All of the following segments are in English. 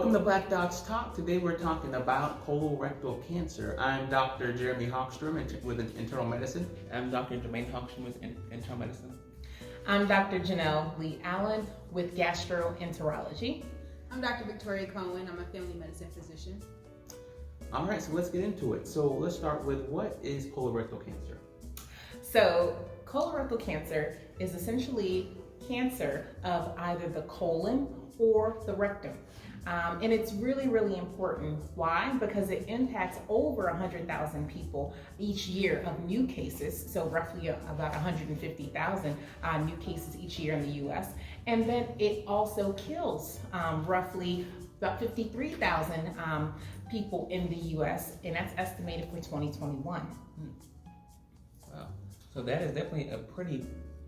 Welcome to Black Docs Talk. Today we're talking about colorectal cancer. I'm Dr. Jeremy Hawkstrom with internal medicine. I'm Dr. Jermaine Hawkstrom with internal medicine. I'm Dr. Janelle Lee Allen with gastroenterology. I'm Dr. Victoria Cohen. I'm a family medicine physician. All right, so let's get into it. So let's start with, what is colorectal cancer? So colorectal cancer is essentially cancer of either the colon or the rectum. And it's really, really important. Why? Because it impacts over 100,000 people each year of new cases, so roughly about 150,000 new cases each year in the U.S. And then it also kills roughly about 53,000 people in the U.S., and that's estimated for 2021. Wow. So that is definitely a pretty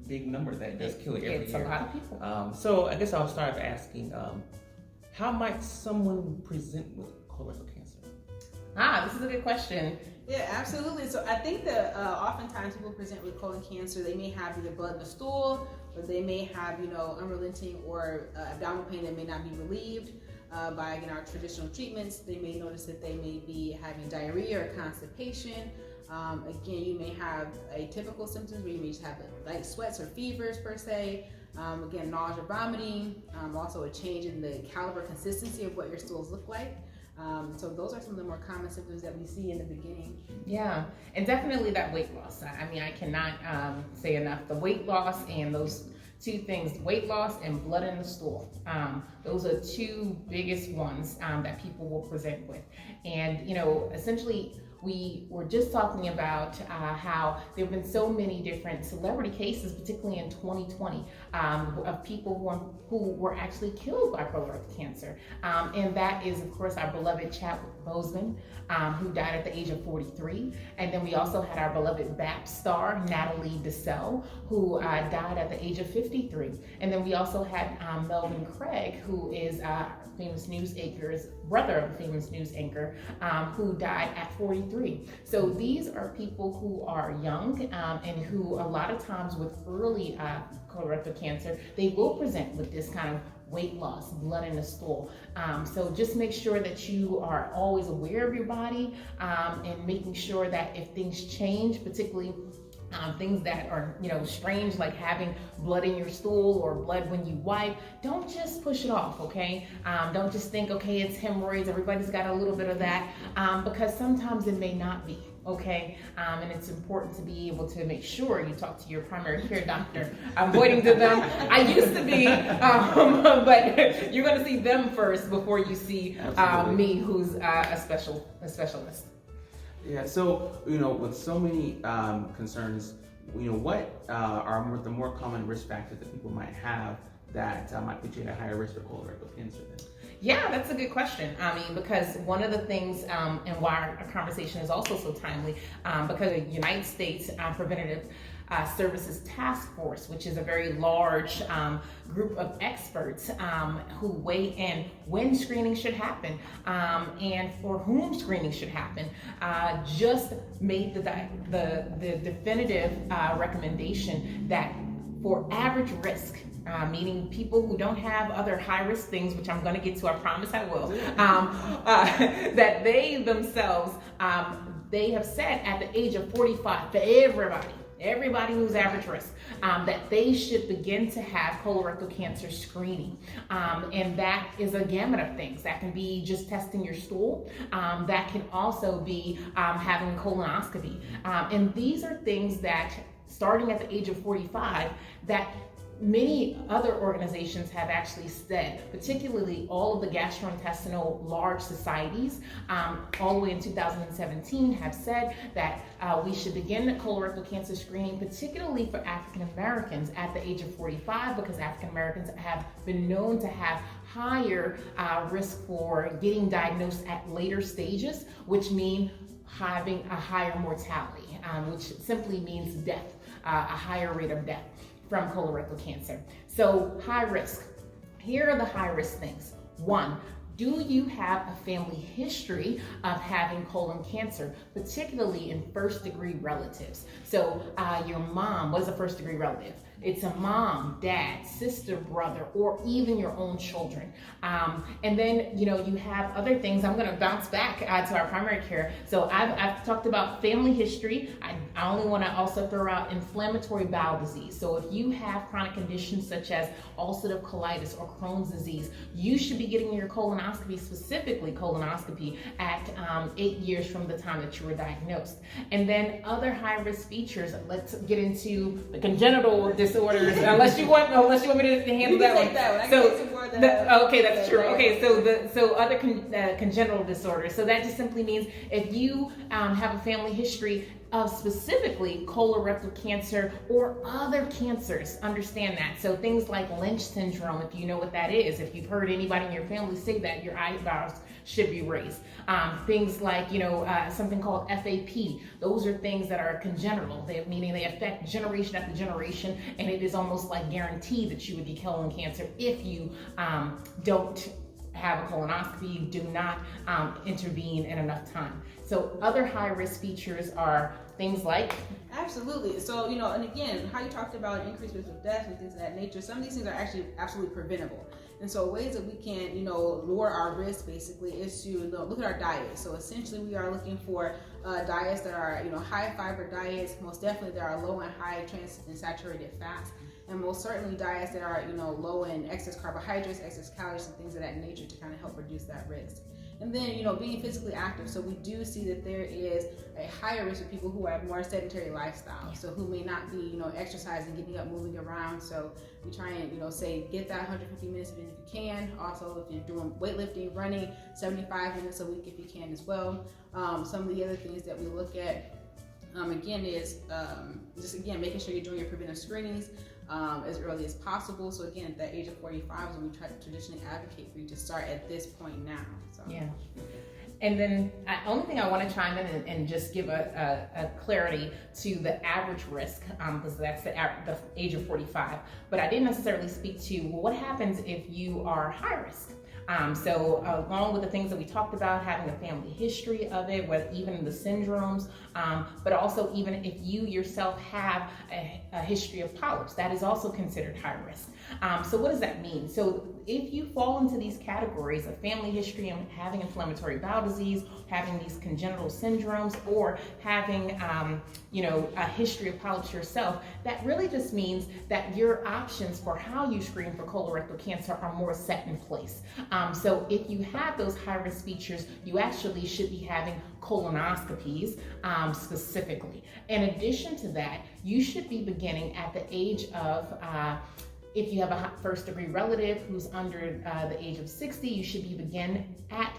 big number that does kill every year. It's a lot of people. So I guess I'll start by asking, how might someone present with colorectal cancer? This is a good question. Yeah, absolutely. So I think that oftentimes people present with colon cancer, they may have either blood in the stool, or they may have, unrelenting or abdominal pain that may not be relieved by, our traditional treatments. They may notice that they may be having diarrhea or constipation. Again, you may have atypical symptoms where you may just have light sweats or fevers per se. Again, nausea, vomiting, also a change in the caliber consistency of what your stools look like. So those are some of the more common symptoms that we see in the beginning. Yeah, and definitely that weight loss. I cannot say enough. The weight loss and those two things, weight loss and blood in the stool. Those are two biggest ones that people will present with. And, essentially, we were just talking about how there have been so many different celebrity cases, particularly in 2020, of people who were actually killed by colorectal cancer. And that is, of course, our beloved Chadwick Boseman, who died at the age of 43. And then we also had our beloved BAP star, Natalie Desselle, who died at the age of 53. And then we also had Melvin Craig, who is famous news anchor's brother of a famous news anchor, who died at 43. So these are people who are young and who a lot of times with early colorectal cancer, they will present with this kind of weight loss, blood in the stool. So just make sure that you are always aware of your body and making sure that if things change, particularly things that are, strange, like having blood in your stool or blood when you wipe, don't just push it off, okay? Don't just think, okay, it's hemorrhoids, everybody's got a little bit of that, because sometimes it may not be, okay? And it's important to be able to make sure you talk to your primary care doctor. I'm pointing to them. I used to be, but you're gonna see them first before you see me, who's a specialist. Yeah, so, with so many concerns, what are the more common risk factors that people might have that might put you at a higher risk for colorectal cancer then? Yeah, that's a good question. Because one of the things, and why our conversation is also so timely, because the United States Preventative Services Task Force, which is a very large group of experts who weigh in when screening should happen and for whom screening should happen, just made the definitive recommendation that for average risk, meaning people who don't have other high-risk things, which I'm going to get to, I promise I will, that they themselves, they have said at the age of 45, for everybody who's average risk, that they should begin to have colorectal cancer screening. And that is a gamut of things. That can be just testing your stool. That can also be having a colonoscopy. And these are things that, starting at the age of 45, that many other organizations have actually said, particularly all of the gastrointestinal large societies, all the way in 2017 have said that we should begin colorectal cancer screening, particularly for African Americans at the age of 45, because African Americans have been known to have higher risk for getting diagnosed at later stages, which mean having a higher mortality, which simply means death, a higher rate of death from colorectal cancer. So high risk. Here are the high risk things. 1, do you have a family history of having colon cancer, particularly in first degree relatives? So your mom was a first degree relative. It's a mom, dad, sister, brother, or even your own children. And then, you have other things. I'm going to bounce back to our primary care. So I've talked about family history. I only want to also throw out inflammatory bowel disease. So if you have chronic conditions such as ulcerative colitis or Crohn's disease, you should be getting your colonoscopy, specifically colonoscopy, at 8 years from the time that you were diagnosed. And then other high-risk features. Let's get into the congenital disorders. unless you want me to handle that one. Okay, that's true. Okay, so other congenital disorders. So that just simply means if you have a family history of specifically colorectal cancer or other cancers, understand that. So things like Lynch syndrome, if you know what that is, if you've heard anybody in your family say that, your eyebrows should be raised. Things like, something called FAP. Those are things that are congenital, meaning they affect generation after generation, and it is almost like guaranteed that you would get colon cancer if you don't have a colonoscopy, do not intervene in enough time. So other high-risk features are things like... Absolutely. So, and again, how you talked about increased risk of death and things of that nature, some of these things are actually absolutely preventable. And so ways that we can, lower our risk basically is to look at our diet. So essentially we are looking for diets that are, high fiber diets, most definitely that are low and high trans and saturated fats, and most certainly diets that are, low in excess carbohydrates, excess calories, and things of that nature to kind of help reduce that risk. And then, being physically active. So we do see that there is a higher risk of people who have more sedentary lifestyles. So who may not be, exercising, getting up, moving around. So we try and, say, get that 150 minutes if you can. Also, if you're doing weightlifting, running, 75 minutes a week if you can as well. Some of the other things that we look at, again, is making sure you're doing your preventive screenings as early as possible. So again, at the age of 45 is when we try to traditionally advocate for you to start at this point now. So. Yeah. And then the only thing I want to chime in and just give a clarity to the average risk, because that's the age of 45. But I didn't necessarily speak to, what happens if you are high risk? So along with the things that we talked about, having a family history of it, with even the syndromes, but also even if you yourself have a history of polyps, that is also considered high risk. So what does that mean? So if you fall into these categories of family history and having inflammatory bowel disease, having these congenital syndromes, or having a history of polyps yourself, that really just means that your options for how you screen for colorectal cancer are more set in place. So if you have those high-risk features, you actually should be having colonoscopies specifically. In addition to that, you should be beginning at the age of if you have a first-degree relative who's under the age of 60, you should be begin at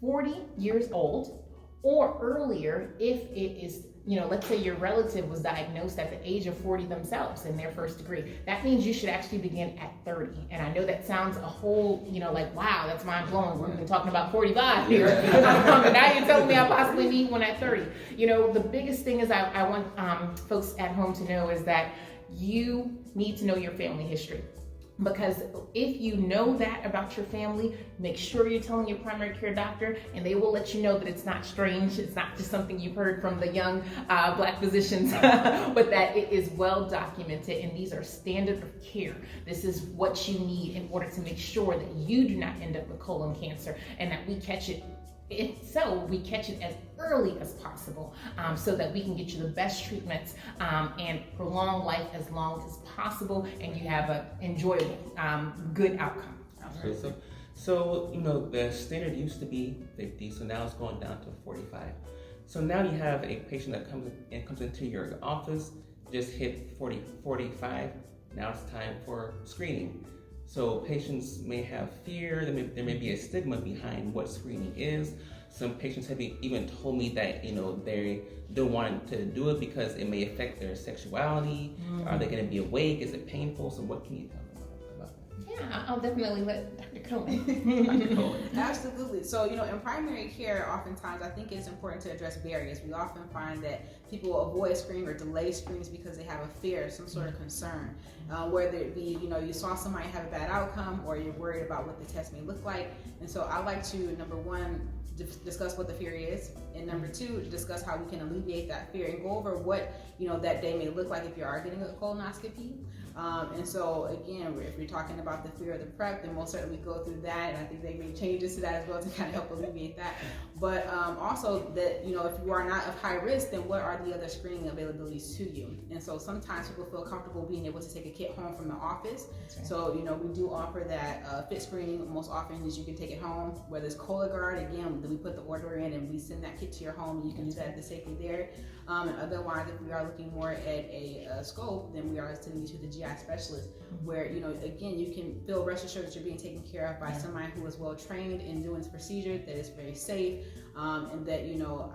40 years old or earlier if it is, let's say your relative was diagnosed at the age of 40 themselves in their first degree. That means you should actually begin at 30. And I know that sounds a whole, like, wow, that's mind-blowing. We've been talking about 45 here. But now you're telling me I possibly need one at 30. The biggest thing is I want folks at home to know is that you need to know your family history. Because if you know that about your family, make sure you're telling your primary care doctor, and they will let you know that it's not strange, it's not just something you've heard from the young Black physicians, but that it is well documented, and these are standard of care. This is what you need in order to make sure that you do not end up with colon cancer, and that we catch it. We catch it as early as possible, so that we can get you the best treatments and prolong life as long as possible, and you have an enjoyable, good outcome. So the standard used to be 50, so now it's going down to 45. So now you have a patient that comes into your office, just hit 45. Now it's time for screening. So patients may have fear, there may be a stigma behind what screening is. Some patients have even told me that, they don't want to do it because it may affect their sexuality. Mm-hmm. Are they going to be awake? Is it painful? So what can you talk about that? Yeah, I'll definitely let Dr. Cohen. Absolutely. So, in primary care, oftentimes I think it's important to address barriers. We often find that people avoid screening or delay screenings because they have a fear, some sort of concern. whether it be, you saw somebody have a bad outcome or you're worried about what the test may look like. And so I like to, number one, discuss what the fear is, and number two, discuss how we can alleviate that fear and go over what that day may look like if you are getting a colonoscopy. And so again, if we're talking about the fear of the prep, then most certainly we go through that, and I think they made changes to that as well to kind of help alleviate that. But also that, if you are not of high risk, then what are the other screening availabilities to you? And so sometimes people feel comfortable being able to take a kit home from the office. Right. So we do offer that fit screening. Most often is you can take it home, whether it's Cologuard, again, we put the order in and we send that kit to your home, and you can use that at the safety there. And otherwise, if we are looking more at a scope, then we are sending you to the GI specialist, where again, you can feel rest assured that you're being taken care of by somebody who is well trained in doing this procedure, that is very safe, and that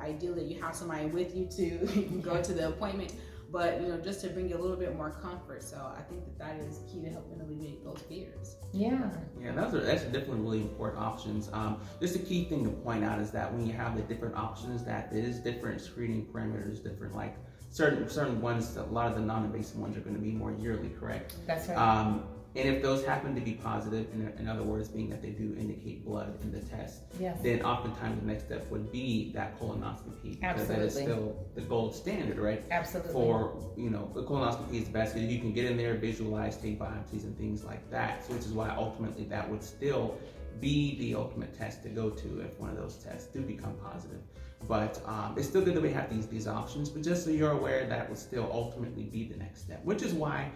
ideally you have somebody with you to go to the appointment. But just to bring you a little bit more comfort. So I think that is key to helping alleviate those fears. Yeah. Yeah, that's definitely really important options. Just a key thing to point out is that when you have the different options, that there is different screening parameters, different like certain ones. A lot of the non-invasive ones are going to be more yearly, correct? That's right. And if those happen to be positive, in other words, being that they do indicate blood in the test, yes, then oftentimes the next step would be that colonoscopy. Absolutely. Because that is still the gold standard, right? Absolutely. For, the colonoscopy is the best because you can get in there, visualize, take biopsies and things like that. So which is why ultimately that would still be the ultimate test to go to if one of those tests do become positive. But it's still good that we have these options, but just so you're aware, that would still ultimately be the next step, which is why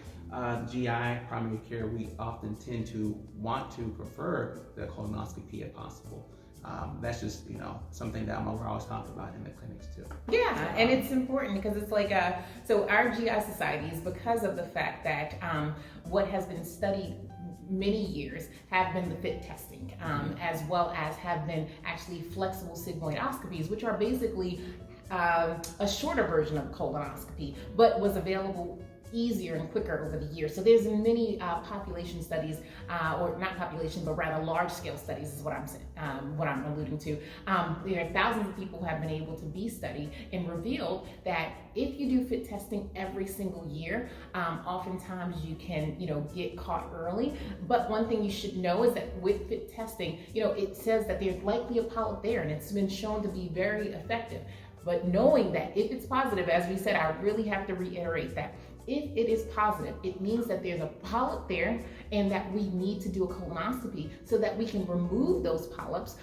GI, primary care, we often tend to want to prefer the colonoscopy if possible. That's just, something that we're always talking about in the clinics too. Yeah, and it's important because it's like, so our GI societies, because of the fact that what has been studied many years have been the FIT testing, as well as have been actually flexible sigmoidoscopies, which are basically a shorter version of colonoscopy, but was available easier and quicker over the years. So there's many population studies, or not population, but rather large scale studies is what I'm saying, what I'm alluding to. There are thousands of people who have been able to be studied and revealed that if you do FIT testing every single year, oftentimes you can, get caught early. But one thing you should know is that with FIT testing, it says that there's likely a polyp there, and it's been shown to be very effective. But knowing that if it's positive, as we said, I really have to reiterate that if it is positive, it means that there's a polyp there and that we need to do a colonoscopy so that we can remove those polyps,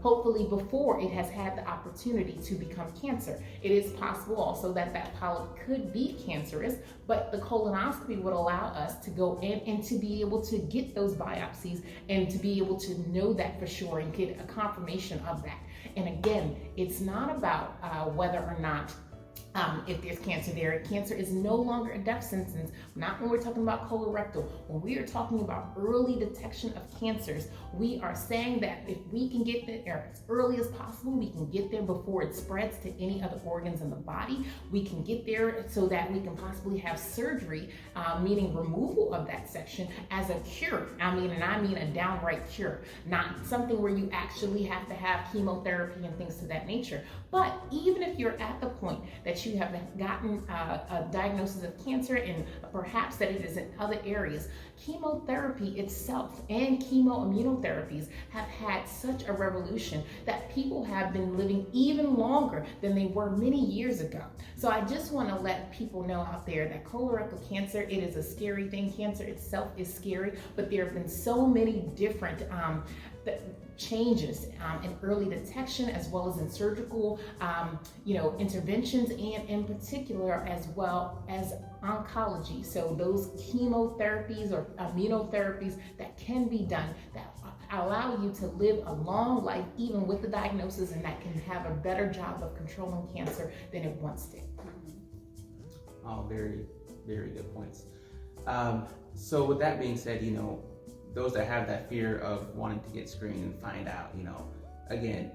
hopefully before it has had the opportunity to become cancer. It is possible also that that polyp could be cancerous, but the colonoscopy would allow us to go in and to be able to get those biopsies and to be able to know that for sure and get a confirmation of that. And again, it's not about whether or not if there's cancer there. Cancer is no longer a death sentence, not when we're talking about colorectal. When we are talking about early detection of cancers, we are saying that if we can get there as early as possible, we can get there before it spreads to any other organs in the body. We can get there so that we can possibly have surgery, meaning removal of that section as a cure. I mean a downright cure, not something where you actually have to have chemotherapy and things to that nature. But even if you're at the point that you have gotten a diagnosis of cancer and perhaps that it is in other areas, chemotherapy itself and chemoimmunotherapies have had such a revolution that people have been living even longer than they were many years ago. So I just want to let people know out there that colorectal cancer, it is a scary thing. Cancer itself is scary, but there have been so many different changes in early detection as well as in surgical interventions, and in particular as well as oncology. So those chemotherapies or immunotherapies that can be done that allow you to live a long life even with the diagnosis, and that can have a better job of controlling cancer than it once did. All very, very good points. So with that being said, those that have that fear of wanting to get screened and find out, again,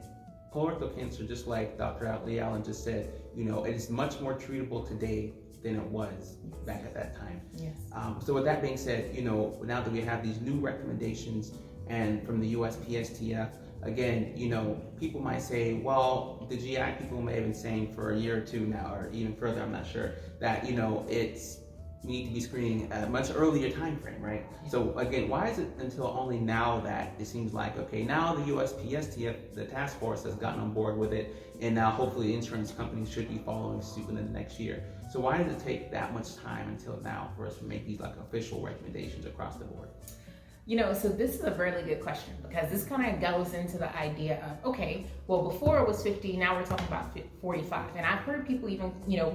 colorectal cancer, just like Dr. Lee Allen just said, it is much more treatable today than it was back at that time. Yes. So with that being said, now that we have these new recommendations and from the USPSTF, again, people might say, well, the GI people may have been saying for a year or two now, or even further, I'm not sure, that, need to be screening at a much earlier time frame, right? So again, why is it until only now that it seems like, okay, now the USPSTF, the task force, has gotten on board with it, and now hopefully insurance companies should be following suit within the next year. So why does it take that much time until now for us to make these like official recommendations across the board? So this is a really good question, because this kind of goes into the idea of, okay, well, before it was 50, now we're talking about 45. And I've heard people even,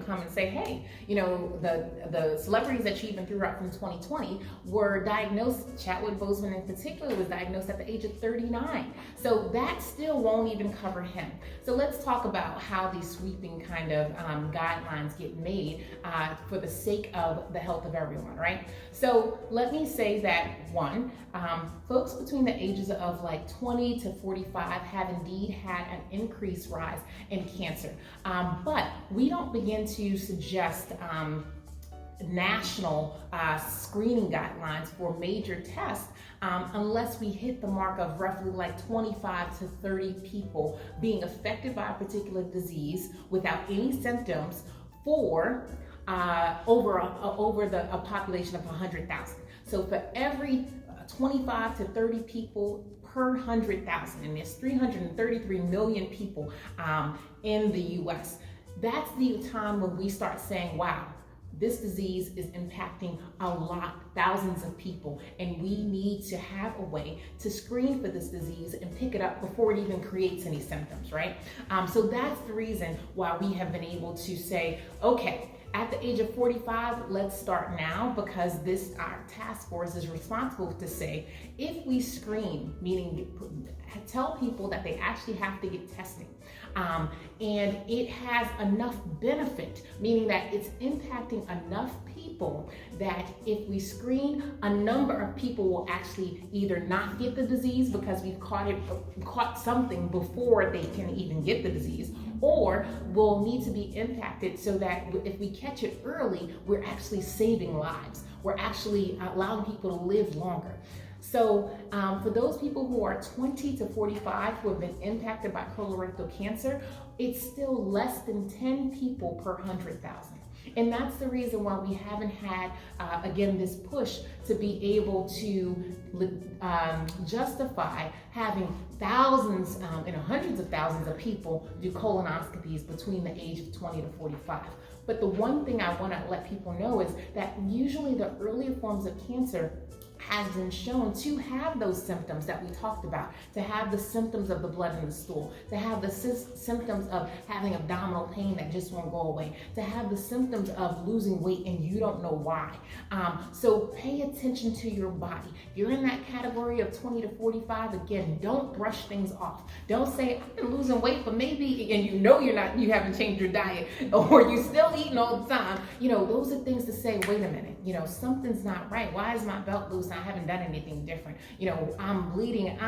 come and say, hey, the celebrities that you even threw out from 2020 were diagnosed, Chadwick Boseman in particular was diagnosed at the age of 39. So that still won't even cover him. So let's talk about how these sweeping kind of guidelines get made for the sake of the health of everyone, right? So let me say that one, folks between the ages of like 20 to 45 have indeed had an increased rise in cancer. But we don't begin to suggest national screening guidelines for major tests unless we hit the mark of roughly like 25 to 30 people being affected by a particular disease without any symptoms for over a population of 100,000. So for every 25 to 30 people per 100,000, and there's 333 million people in the US. That's the time when we start saying, wow, this disease is impacting a lot, thousands of people, and we need to have a way to screen for this disease and pick it up before it even creates any symptoms, right? So that's the reason why we have been able to say, okay, at the age of 45, let's start now, because our task force is responsible to say, if we screen, meaning tell people that they actually have to get testing, and it has enough benefit, meaning that it's impacting enough people that if we screen, a number of people will actually either not get the disease because we've caught something before they can even get the disease, or will need to be impacted so that if we catch it early, we're actually saving lives. We're actually allowing people to live longer. So for those people who are 20 to 45 who have been impacted by colorectal cancer, it's still less than 10 people per 100,000. And that's the reason why we haven't had, again, this push to be able to justify having thousands and hundreds of thousands of people do colonoscopies between the age of 20 to 45. But the one thing I want to let people know is that usually the earlier forms of cancer has been shown to have those symptoms that we talked about, to have the symptoms of the blood in the stool, to have the symptoms of having abdominal pain that just won't go away, to have the symptoms of losing weight and you don't know why. So pay attention to your body. If you're in that category of 20 to 45, again, don't brush things off. Don't say, I've been losing weight, but maybe, and you haven't changed your diet, or you still eating all the time. Those are things to say, wait a minute, something's not right. Why is my belt loose? I haven't done anything different. I'm bleeding.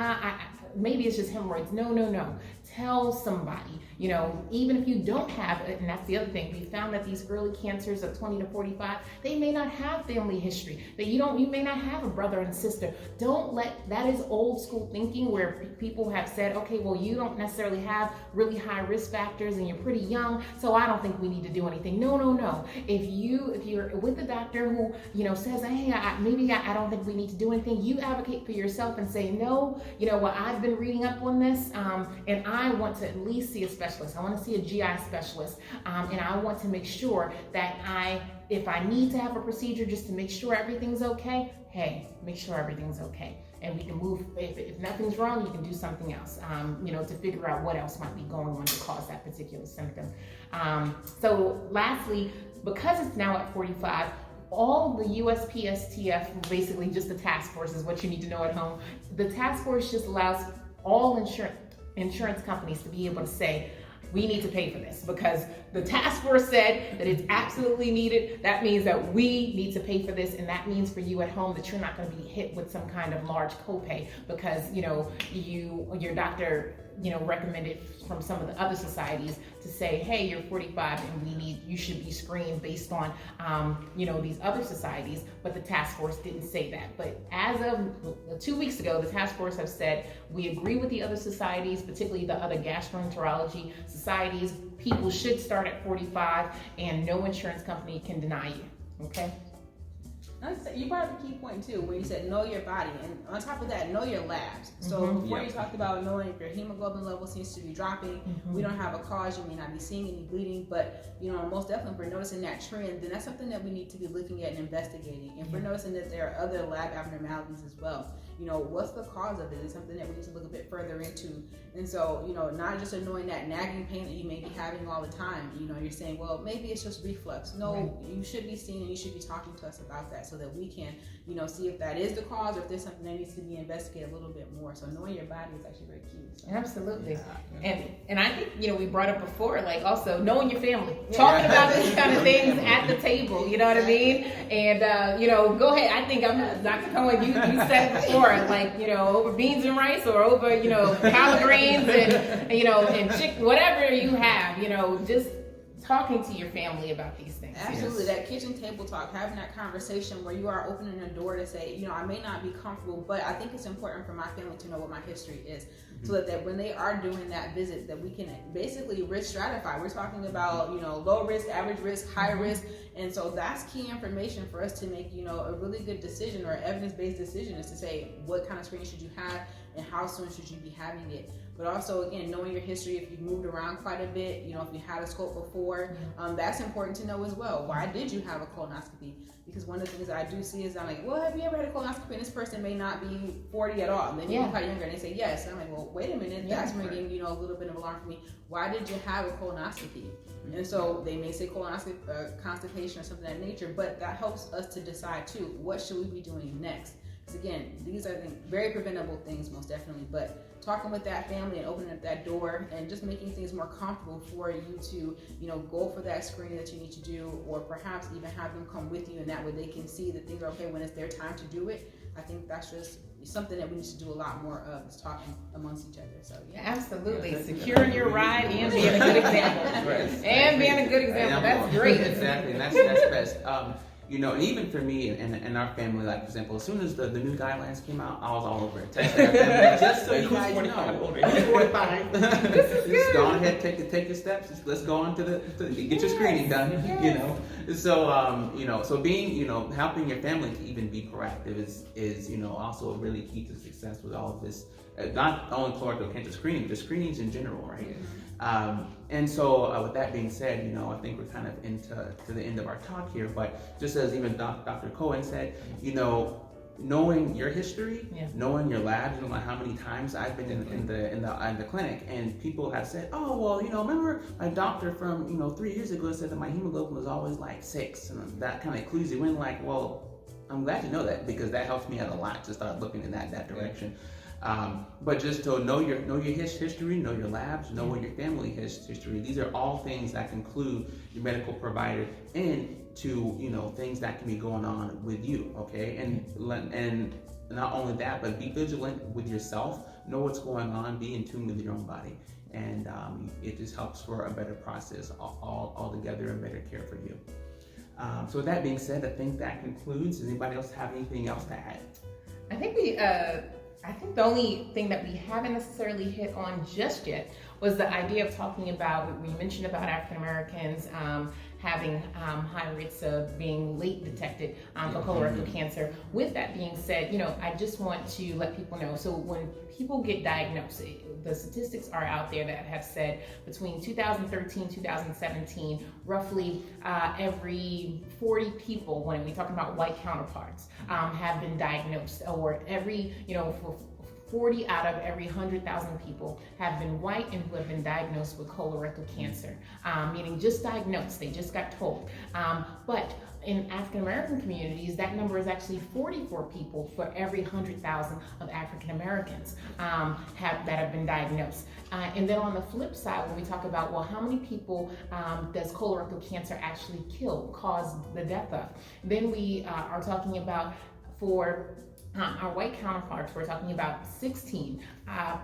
Maybe it's just hemorrhoids. No. Tell somebody, even if you don't have it, and that's the other thing. We found that these early cancers of 20 to 45, they may not have family history. That you may not have a brother and sister. That is old school thinking where people have said, okay, well, you don't necessarily have really high risk factors and you're pretty young, so I don't think we need to do anything. No. If you're with a doctor who, says, hey, I don't think we need to do anything, you advocate for yourself and say, no, I've been reading up on this, and I want to at least see a specialist. I want to see a GI specialist, and I want to make sure that if I need to have a procedure just to make sure everything's okay, hey, make sure everything's okay. And we can move, if nothing's wrong, you can do something else, to figure out what else might be going on to cause that particular symptom. So lastly, because it's now at 45, all the USPSTF, basically just the task force is what you need to know at home. The task force just allows all insurance companies to be able to say, we need to pay for this because the task force said that it's absolutely needed. That means that we need to pay for this, and that means for you at home that you're not going to be hit with some kind of large copay because your doctor recommended from some of the other societies to say, hey, you're 45 and you should be screened based on these other societies, but the task force didn't say that. But as of 2 weeks ago, the task force have said we agree with the other societies, particularly the other gastroenterology societies. People should start at 45 and no insurance company can deny you. Okay? You brought up a key point too, where you said know your body, and on top of that, know your labs. So before you talked about knowing if your hemoglobin level seems to be dropping, we don't have a cause, you may not be seeing any bleeding, but most definitely if we're noticing that trend, then that's something that we need to be looking at and investigating. And if we're noticing that there are other lab abnormalities as well, what's the cause of it? It's something that we need to look a bit further into. And so, not just knowing that nagging pain that you may be having all the time, you're saying, well, maybe it's just reflux. No, you should be seeing and you should be talking to us about that so that we can, see if that is the cause or if there's something that needs to be investigated a little bit more. So knowing your body is actually very key. So. Absolutely. And I think, we brought up before, like also knowing your family, talking about these kind of things at the table, you know what I mean? And, go ahead. I think Dr. Cohen, you said it before, like, over beans and rice or over, collard greens and and chicken, whatever you have, just talking to your family about these things. Absolutely. That kitchen table talk, having that conversation where you are opening a door to say, I may not be comfortable, but I think it's important for my family to know what my history is. So that when they are doing that visit, that we can basically risk stratify. We're talking about, low risk, average risk, high risk. And so that's key information for us to make, a really good decision or evidence-based decision is to say, what kind of screening should you have and how soon should you be having it? But also, again, knowing your history, if you've moved around quite a bit, if you had a scope before, that's important to know as well. Why did you have a colonoscopy? Because one of the things that I do see is I'm like, well, have you ever had a colonoscopy? And this person may not be 40 at all. And then you're quite younger and they say yes. And I'm like, well, wait a minute. That's ringing, a little bit of alarm for me. Why did you have a colonoscopy? And so they may say colonoscopy, constipation or something of that nature, but that helps us to decide too, what should we be doing next? Because again, these are very preventable things, most definitely, but talking with that family and opening up that door and just making things more comfortable for you to, go for that screening that you need to do, or perhaps even have them come with you, and that way they can see that things are okay when it's their time to do it. I think that's just something that we need to do a lot more of, is talking amongst each other. So absolutely, securing your ride and being a good example, and being a good example. That's great. Exactly, and that's best. And even for me and our family, like for example, as soon as the new guidelines came out, I was all over it. Texting our family, just so you guys know, I'm 45. Just go on ahead, take your steps. Let's go on to get your screening done. So being helping your family to even be proactive is also really key to success with all of this. Not only colorectal cancer screening, but screenings in general, right? And so with that being said, I think we're kind of into the end of our talk here, but just as even Dr. Cohen said, knowing your history, knowing your labs, how many times I've been in the clinic, and people have said, oh, well, remember my doctor from 3 years ago said that my hemoglobin was always like 6, and that kind of clues you in, like, well, I'm glad you know that, because that helps me out a lot to start looking in that direction. But just to know your history, know your labs, know what your family history. These are all things that can clue your medical provider into things that can be going on with you. Okay, and not only that, but be vigilant with yourself. Know what's going on. Be in tune with your own body, and it just helps for a better process all together and better care for you. So with that being said, I think that concludes. Does anybody else have anything else to add? I think the only thing that we haven't necessarily hit on just yet was the idea of talking about, we mentioned about African Americans having high rates of being late detected for colorectal cancer. With that being said, I just want to let people know, so when people get diagnosed, the statistics are out there that have said between 2013 2017, roughly every 40 people, when we talk about white counterparts, have been diagnosed, or every, for 40 out of every 100,000 people have been white and who have been diagnosed with colorectal cancer, meaning just diagnosed, they just got told. But in African American communities, that number is actually 44 people for every 100,000 of African Americans that have been diagnosed. And then on the flip side, when we talk about, well, how many people does colorectal cancer actually cause the death of? Then we are talking about, for our white counterparts, we're talking about 16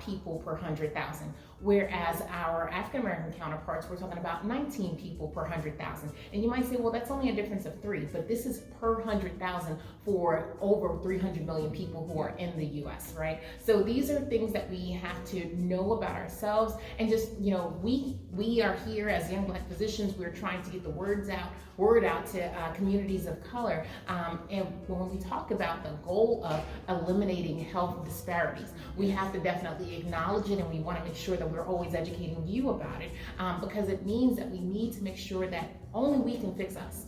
people per 100,000. whereas our African American counterparts, we're talking about 19 people per 100,000. And you might say, well, that's only a difference of 3, but this is per 100,000 for over 300 million people who are in the U.S., right? So these are things that we have to know about ourselves, and just, we are here as young Black physicians. We're trying to get the word out to communities of color. And when we talk about the goal of eliminating health disparities, we have to definitely acknowledge it, and we want to make sure that we're always educating you about it, because it means that we need to make sure that only we can fix us.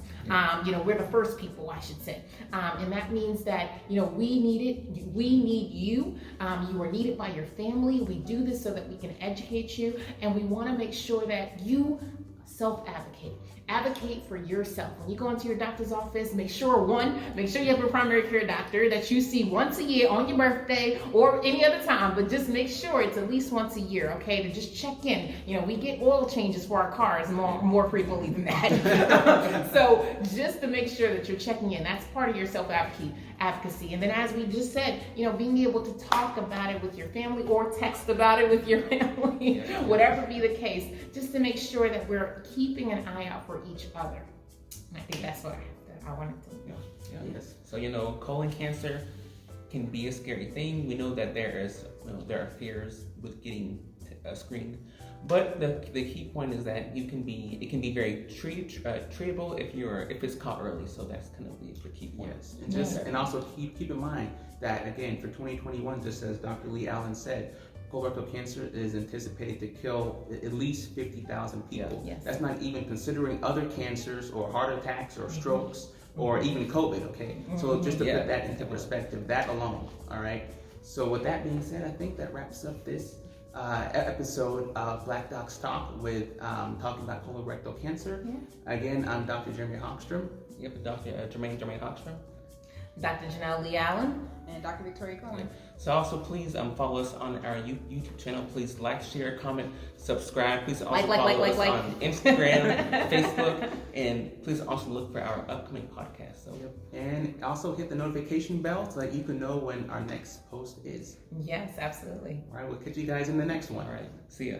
We're the first people, I should say. And that means that, we need you. You are needed by your family. We do this so that we can educate you, and we want to make sure that you self-advocate. Advocate for yourself. When you go into your doctor's office, make sure you have a primary care doctor that you see once a year on your birthday or any other time, but just make sure it's at least once a year, okay, to just check in. We get oil changes for our cars more frequently than that. So just to make sure that you're checking in, that's part of your self-advocacy. And then, as we just said, being able to talk about it with your family or text about it with your family, whatever be the case, just to make sure that we're keeping an eye out for each other. I think that's what I wanted to know. Yes. So, colon cancer can be a scary thing. We know that there are fears with getting screened, but the key point is that it can be very treatable if it's caught early. So that's kind of the key point. Yes, and also keep in mind that, again, for 2021, just as Dr. Lee Allen said, colorectal cancer is anticipated to kill at least 50,000 people. Yes. That's not even considering other cancers or heart attacks or strokes or even COVID, okay? So just to put that into perspective, that alone, all right? So with that being said, I think that wraps up this episode of Black Docs Talk with talking about colorectal cancer. Yeah. Again, I'm Dr. Jeremy Hochstrom. Yep, Dr. Jermaine Hochstrom. Dr. Janelle Lee Allen. And Dr. Victoria Cohen. So also please follow us on our YouTube channel. Please like, share, comment, subscribe. Please also follow us on Instagram, Facebook, and please also look for our upcoming podcast. So and also hit the notification bell so that you can know when our next post is. Yes, absolutely. All right, we'll catch you guys in the next one. All right, see ya.